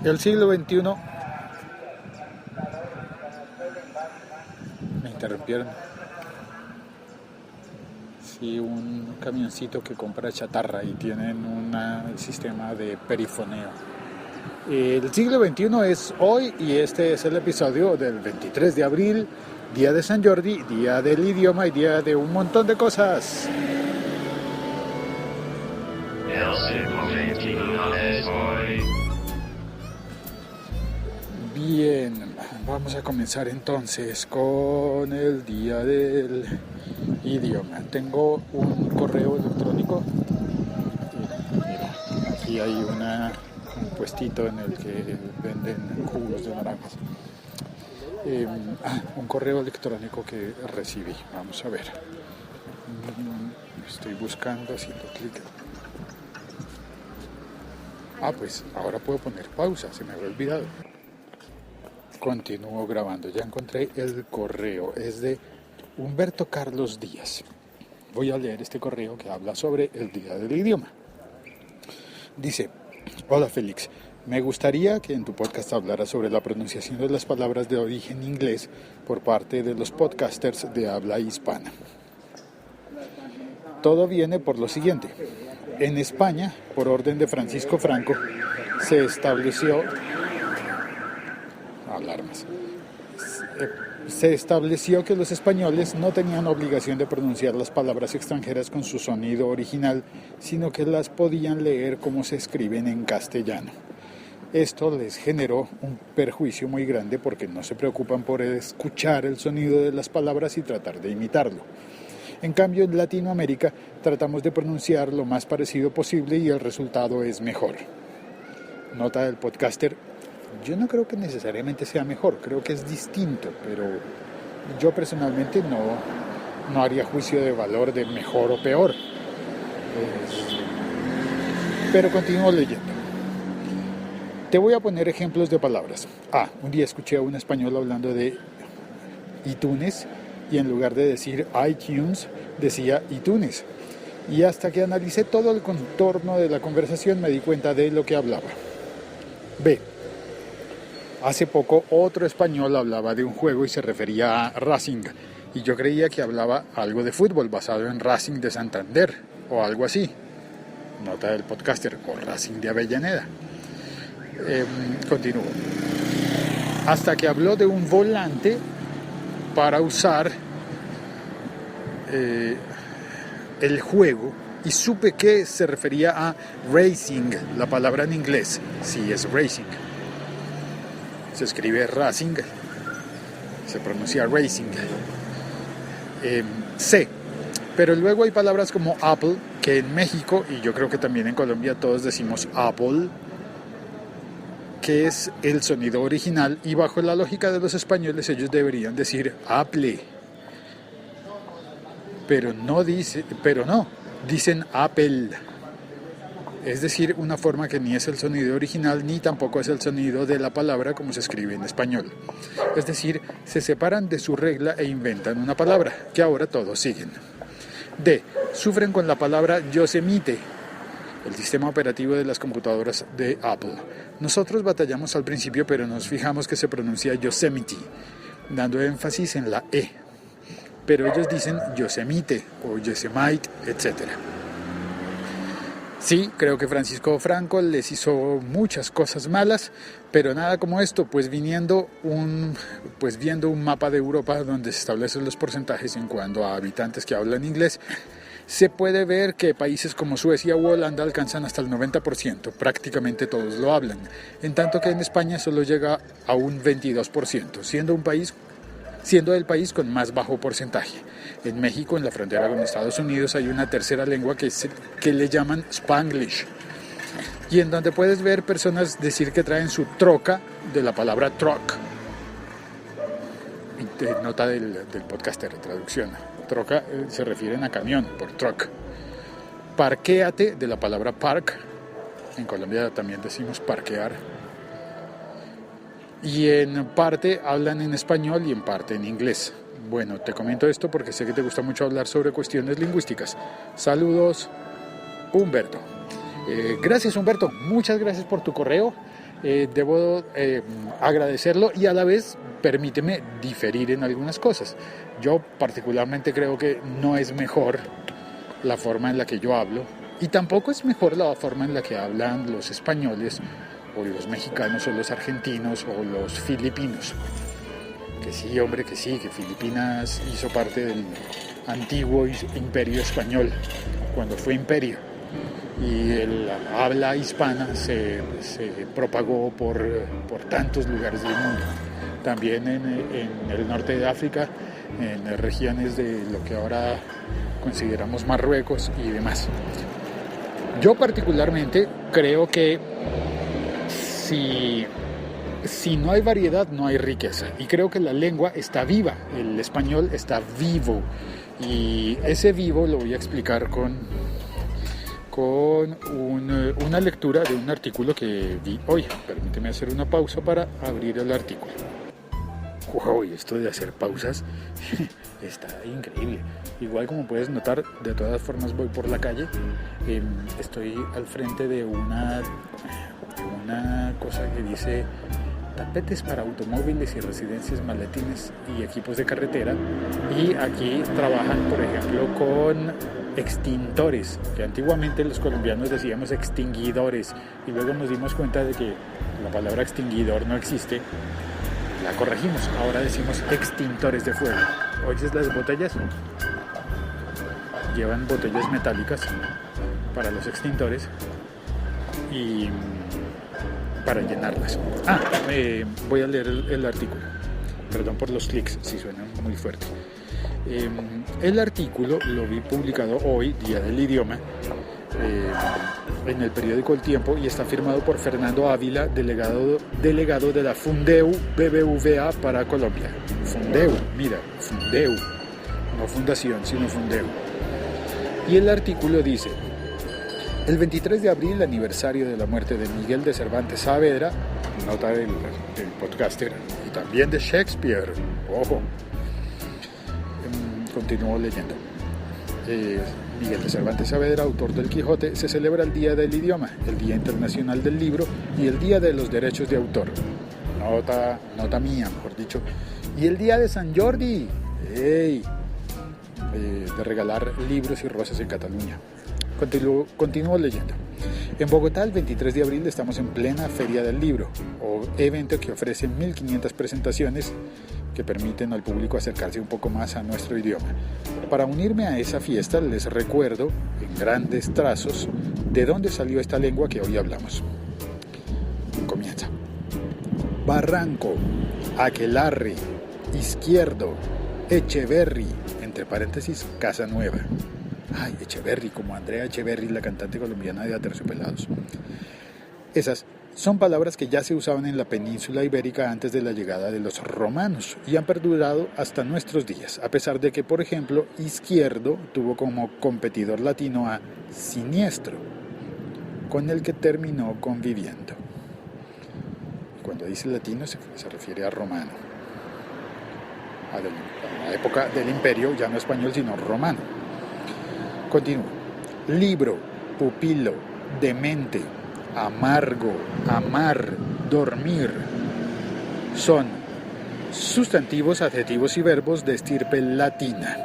El siglo XXI. Me interrumpieron. Sí, un camioncito que compra chatarra y tienen un sistema de perifoneo. El siglo XXI es hoy y este es el episodio del 23 de abril, día de San Jordi, día del idioma y día de un montón de cosas. Bien, vamos a comenzar entonces con el día del idioma. Tengo un correo electrónico. Mira, aquí hay un puestito en el que venden jugos de naranjas. Un correo electrónico que recibí. Vamos a ver. Estoy buscando, haciendo clic. Pues ahora puedo poner pausa, se me había olvidado. Continúo grabando, ya encontré el correo, es de Humberto Carlos Díaz. Voy a leer este correo que habla sobre el día del idioma. Dice: hola Félix, me gustaría que en tu podcast hablaras sobre la pronunciación de las palabras de origen inglés por parte de los podcasters de habla hispana. Todo viene por lo siguiente. En España, por orden de Francisco Franco, se estableció que los españoles no tenían obligación de pronunciar las palabras extranjeras con su sonido original, sino que las podían leer como se escriben en castellano. Esto les generó un perjuicio muy grande porque no se preocupan por escuchar el sonido de las palabras y tratar de imitarlo. En cambio, en Latinoamérica tratamos de pronunciar lo más parecido posible y el resultado es mejor. Nota del podcaster: yo no creo que necesariamente sea mejor, creo que es distinto, pero yo personalmente no haría juicio de valor de mejor o peor. Pero continúo leyendo. Te voy a poner ejemplos de palabras. Un día escuché a un español hablando de iTunes y en lugar de decir iTunes decía iTunes. Y hasta que analicé todo el contorno de la conversación me di cuenta de lo que hablaba. B. Hace poco otro español hablaba de un juego y se refería a Racing. Y yo creía que hablaba algo de fútbol basado en Racing de Santander o algo así. Nota del podcaster: o Racing de Avellaneda. Continúo. Hasta que habló de un volante para usar el juego y supe que se refería a racing, la palabra en inglés. Sí, es racing. Se escribe racing, se pronuncia racing. C. Pero luego hay palabras como Apple, que en México y yo creo que también en Colombia todos decimos Apple, que es el sonido original, y bajo la lógica de los españoles ellos deberían decir Apple. Pero no, dicen Apple. Es decir, una forma que ni es el sonido original ni tampoco es el sonido de la palabra como se escribe en español. Es decir, se separan de su regla e inventan una palabra que ahora todos siguen. D. Sufren con la palabra Yosemite, el sistema operativo de las computadoras de Apple. Nosotros batallamos al principio, pero nos fijamos que se pronuncia Yosemite, dando énfasis en la E. Pero ellos dicen Yosemite o Yosemite, etc. Sí, creo que Francisco Franco les hizo muchas cosas malas, pero nada como esto, pues viendo un mapa de Europa donde se establecen los porcentajes en cuanto a habitantes que hablan inglés, se puede ver que países como Suecia u Holanda alcanzan hasta el 90%, prácticamente todos lo hablan, en tanto que en España solo llega a un 22%, siendo el país con más bajo porcentaje. En México, en la frontera con Estados Unidos, hay una tercera lengua que le llaman Spanglish, y en donde puedes ver personas decir que traen su troca de la palabra truck. Nota del podcaster, traducción. Troca se refieren a camión, por truck. Parquéate, de la palabra park. En Colombia también decimos parquear. Y en parte hablan en español y en parte en inglés. Bueno, te comento esto porque sé que te gusta mucho hablar sobre cuestiones lingüísticas. Saludos, Humberto. Gracias, Humberto. Muchas gracias por tu correo. debo agradecerlo y a la vez permíteme diferir en algunas cosas. Yo particularmente creo que no es mejor la forma en la que yo hablo y tampoco es mejor la forma en la que hablan los españoles o los mexicanos o los argentinos o los filipinos. Que sí, hombre, que sí, que Filipinas hizo parte del antiguo imperio español, cuando fue imperio. Y el habla hispana se propagó por tantos lugares del mundo. También en el norte de África, en regiones de lo que ahora consideramos Marruecos y demás. Yo particularmente creo que si no hay variedad, no hay riqueza. Y creo que la lengua está viva, el español está vivo. Y ese vivo lo voy a explicar con una lectura de un artículo que vi hoy. Permíteme hacer una pausa para abrir el artículo. Wow, esto de hacer pausas está increíble. Igual como puedes notar, de todas formas voy por la calle. Estoy al frente de una cosa que dice tapetes para automóviles y residencias, maletines y equipos de carretera. Y aquí trabajan, por ejemplo, con extintores, que antiguamente los colombianos decíamos extinguidores, y luego nos dimos cuenta de que la palabra extinguidor no existe. La corregimos, ahora decimos extintores de fuego. ¿Oyes las botellas? Llevan botellas metálicas para los extintores y para llenarlas. Voy a leer el artículo. Perdón por los clics, si suenan muy fuerte. El artículo lo vi publicado hoy, Día del Idioma, en el periódico El Tiempo, y está firmado por Fernando Ávila, delegado de la Fundeu BBVA para Colombia. Fundeu, mira, Fundeu, no fundación, sino Fundeu. Y el artículo dice: el 23 de abril, aniversario de la muerte de Miguel de Cervantes Saavedra, nota del podcaster, y también de Shakespeare, ojo. Continúo leyendo. Miguel de Cervantes Saavedra, autor del Quijote, se celebra el Día del Idioma, el Día Internacional del Libro y el Día de los Derechos de Autor. Nota mía, mejor dicho. Y el Día de San Jordi, de regalar libros y rosas en Cataluña. Continúo leyendo. En Bogotá, el 23 de abril, estamos en plena Feria del Libro, o evento que ofrece 1.500 presentaciones que permiten al público acercarse un poco más a nuestro idioma. Para unirme a esa fiesta, les recuerdo, en grandes trazos, de dónde salió esta lengua que hoy hablamos. Comienza. Barranco, aquelarre, izquierdo, Echeverri, entre paréntesis, Casa Nueva. Ay, Echeverri, como Andrea Echeverri, la cantante colombiana de Aterciopelados. Esas son palabras que ya se usaban en la península ibérica antes de la llegada de los romanos y han perdurado hasta nuestros días, a pesar de que, por ejemplo, izquierdo tuvo como competidor latino a siniestro, con el que terminó conviviendo. Cuando dice latino se refiere a romano, a la época del imperio, ya no español sino romano. Continúo. Libro, pupilo, demente, amargo, amar, dormir. Son sustantivos, adjetivos y verbos de estirpe latina.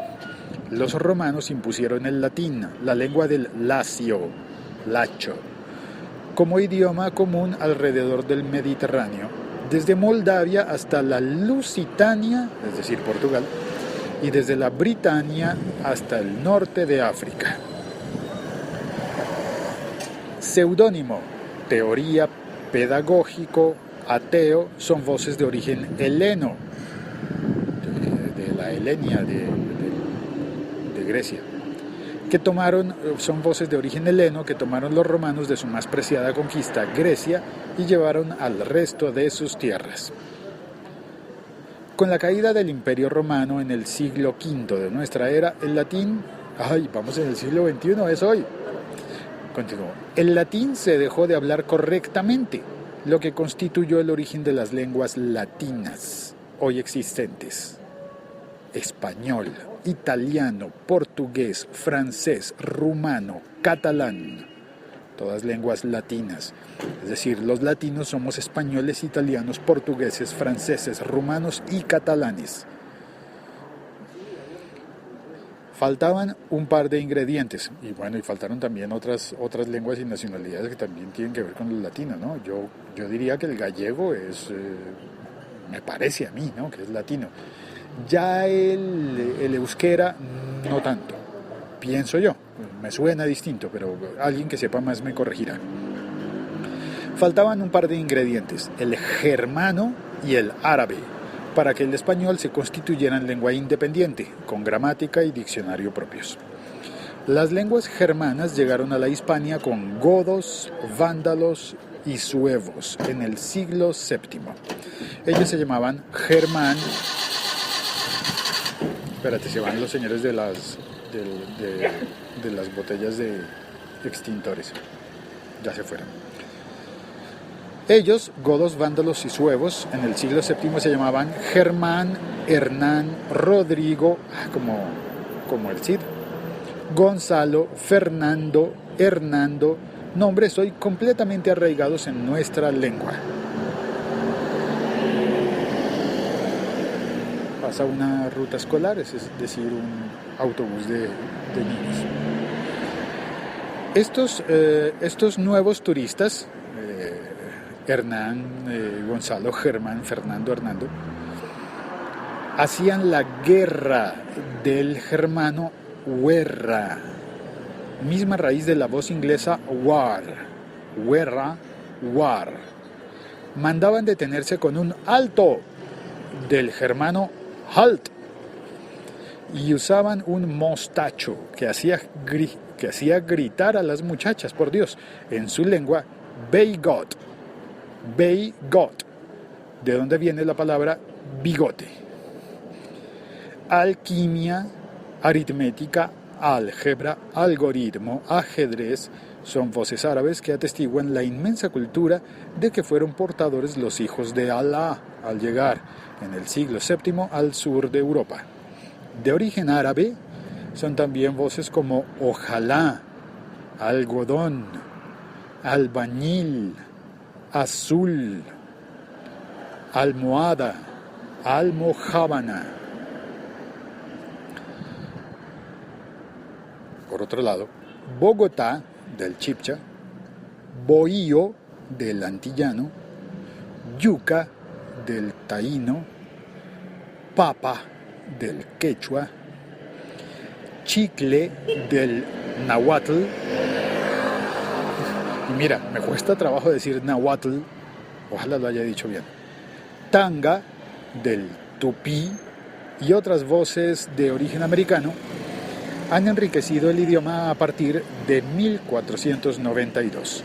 Los romanos impusieron el latín, la lengua del lacio, lacho, como idioma común alrededor del Mediterráneo, desde Moldavia hasta la Lusitania, es decir, Portugal, y desde la Britania hasta el norte de África. Seudónimo, teoría, pedagógico, ateo, son voces de origen heleno, de la Helenia, de Grecia, son voces de origen heleno que tomaron los romanos de su más preciada conquista, Grecia, y llevaron al resto de sus tierras. Con la caída del Imperio Romano en el siglo V de nuestra era, el latín, vamos en el siglo XXI, es hoy. Continúo. El latín se dejó de hablar correctamente, lo que constituyó el origen de las lenguas latinas hoy existentes. Español, italiano, portugués, francés, rumano, catalán. todas lenguas latinas. Es decir, los latinos somos españoles, italianos, portugueses, franceses, rumanos y catalanes. Faltaban un par de ingredientes, y bueno, y faltaron también otras lenguas y nacionalidades que también tienen que ver con los latinos, ¿no? Yo diría que el gallego es, me parece a mí, ¿no?, que es latino. Ya el euskera, no tanto, pienso yo, me suena distinto, pero alguien que sepa más me corregirá. Faltaban un par de ingredientes, el germano y el árabe, para que el español se constituyera en lengua independiente, con gramática y diccionario propios. Las lenguas germanas llegaron a la Hispania con godos, vándalos y suevos en el siglo VII. Ellos se llamaban germán. Espérate, se van los señores de las botellas de extintores. Ya se fueron. Ellos, godos, vándalos y suevos, en el siglo VII se llamaban Germán, Hernán, Rodrigo, como el Cid, Gonzalo, Fernando, Hernando, nombres hoy completamente arraigados en nuestra lengua. Pasa una ruta escolar, es decir, un autobús de niños. Estos nuevos turistas, Hernán, Gonzalo, Germán, Fernando, Hernando, hacían la guerra del germano guerra, misma raíz de la voz inglesa war, guerra, war. Mandaban detenerse con un alto, del germano halt, y usaban un mostacho que hacía gritar a las muchachas, por Dios, en su lengua, Beigot, de donde viene la palabra bigote. Alquimia, aritmética, álgebra, algoritmo, ajedrez, son voces árabes que atestiguan la inmensa cultura de que fueron portadores los hijos de Alá al llegar en el siglo VII al sur de Europa. De origen árabe, son también voces como ojalá, algodón, albañil, azul, almohada, almojábana. Por otro lado, Bogotá, del chipcha, bohío, del antillano, yuca, del taíno, papa, del quechua, chicle, del nahuatl. Y mira, me cuesta trabajo decir nahuatl, ojalá lo haya dicho bien. Tanga, del tupí, y otras voces de origen americano han enriquecido el idioma a partir de 1492.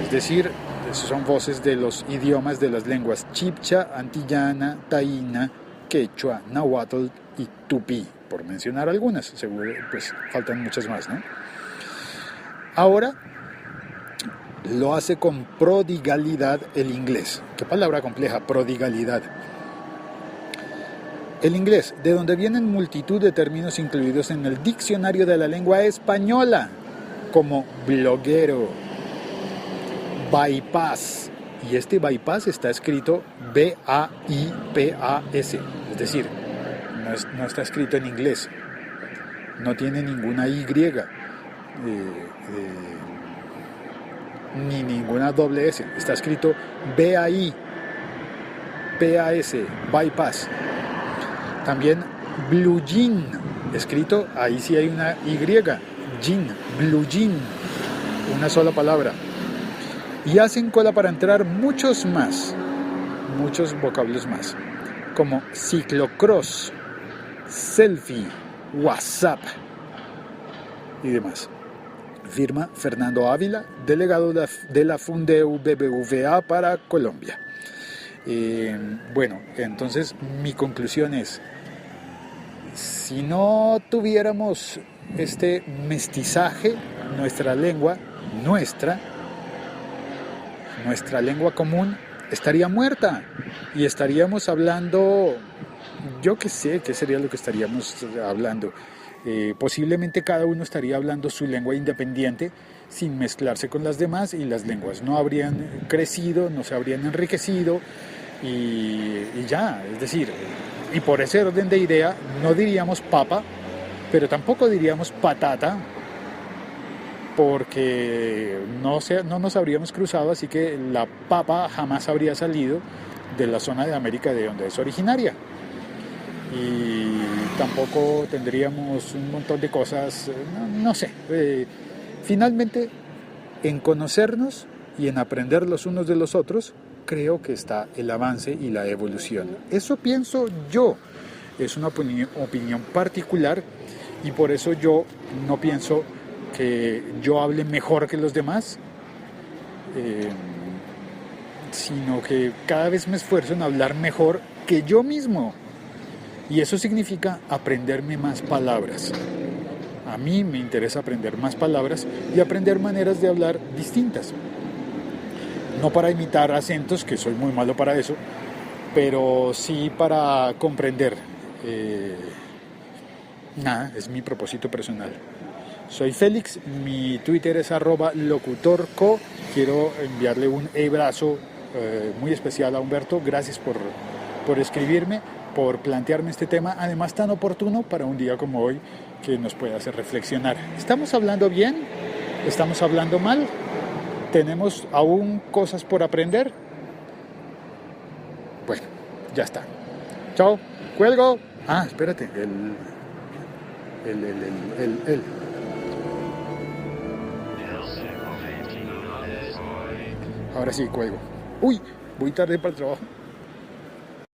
Es decir, son voces de los idiomas de las lenguas chipcha, antillana, taína, quechua, nahuatl y tupí, por mencionar algunas. Seguro, pues faltan muchas más, ¿no? Ahora lo hace con prodigalidad el inglés. Qué palabra compleja, prodigalidad. El inglés, de donde vienen multitud de términos incluidos en el diccionario de la lengua española, como bloguero, bypass, y este bypass está escrito B-A-I-P-A-S, es decir, no está escrito en inglés, no tiene ninguna Y, ni ninguna doble S, está escrito B-A-I-P-A-S, bypass. También blue jean, escrito, ahí sí hay una Y, jean, blue jean, una sola palabra. Y hacen cola para entrar muchos vocablos más, como ciclocross, selfie, WhatsApp y demás. Firma Fernando Ávila, delegado de la Fundeu BBVA para Colombia. Bueno, entonces mi conclusión es, si no tuviéramos este mestizaje, nuestra lengua común estaría muerta y estaríamos hablando, yo qué sé, qué sería lo que estaríamos hablando. Posiblemente cada uno estaría hablando su lengua independiente sin mezclarse con las demás y las lenguas no habrían crecido, no se habrían enriquecido y ya, es decir, y por ese orden de idea no diríamos papa, pero tampoco diríamos patata, porque no nos habríamos cruzado, así que la papa jamás habría salido de la zona de América de donde es originaria. Y tampoco tendríamos un montón de cosas, no sé. Finalmente, en conocernos y en aprender los unos de los otros, creo que está el avance y la evolución. Eso pienso yo. Es una opinión particular y por eso yo no pienso que yo hable mejor que los demás, sino que cada vez me esfuerzo en hablar mejor que yo mismo. Y eso significa aprenderme más palabras. A mí me interesa aprender más palabras y aprender maneras de hablar distintas. No para imitar acentos, que soy muy malo para eso, pero sí para comprender. Nada, es mi propósito personal. Soy Félix, mi Twitter es @locutorco. Quiero enviarle un abrazo muy especial a Humberto. Gracias por escribirme, por plantearme este tema, además tan oportuno para un día como hoy que nos puede hacer reflexionar. ¿Estamos hablando bien? ¿Estamos hablando mal? ¿Tenemos aún cosas por aprender? Bueno, ya está. Chao, cuelgo. Ah, espérate, Ahora sí, cuelgo. Uy, voy tarde para el trabajo.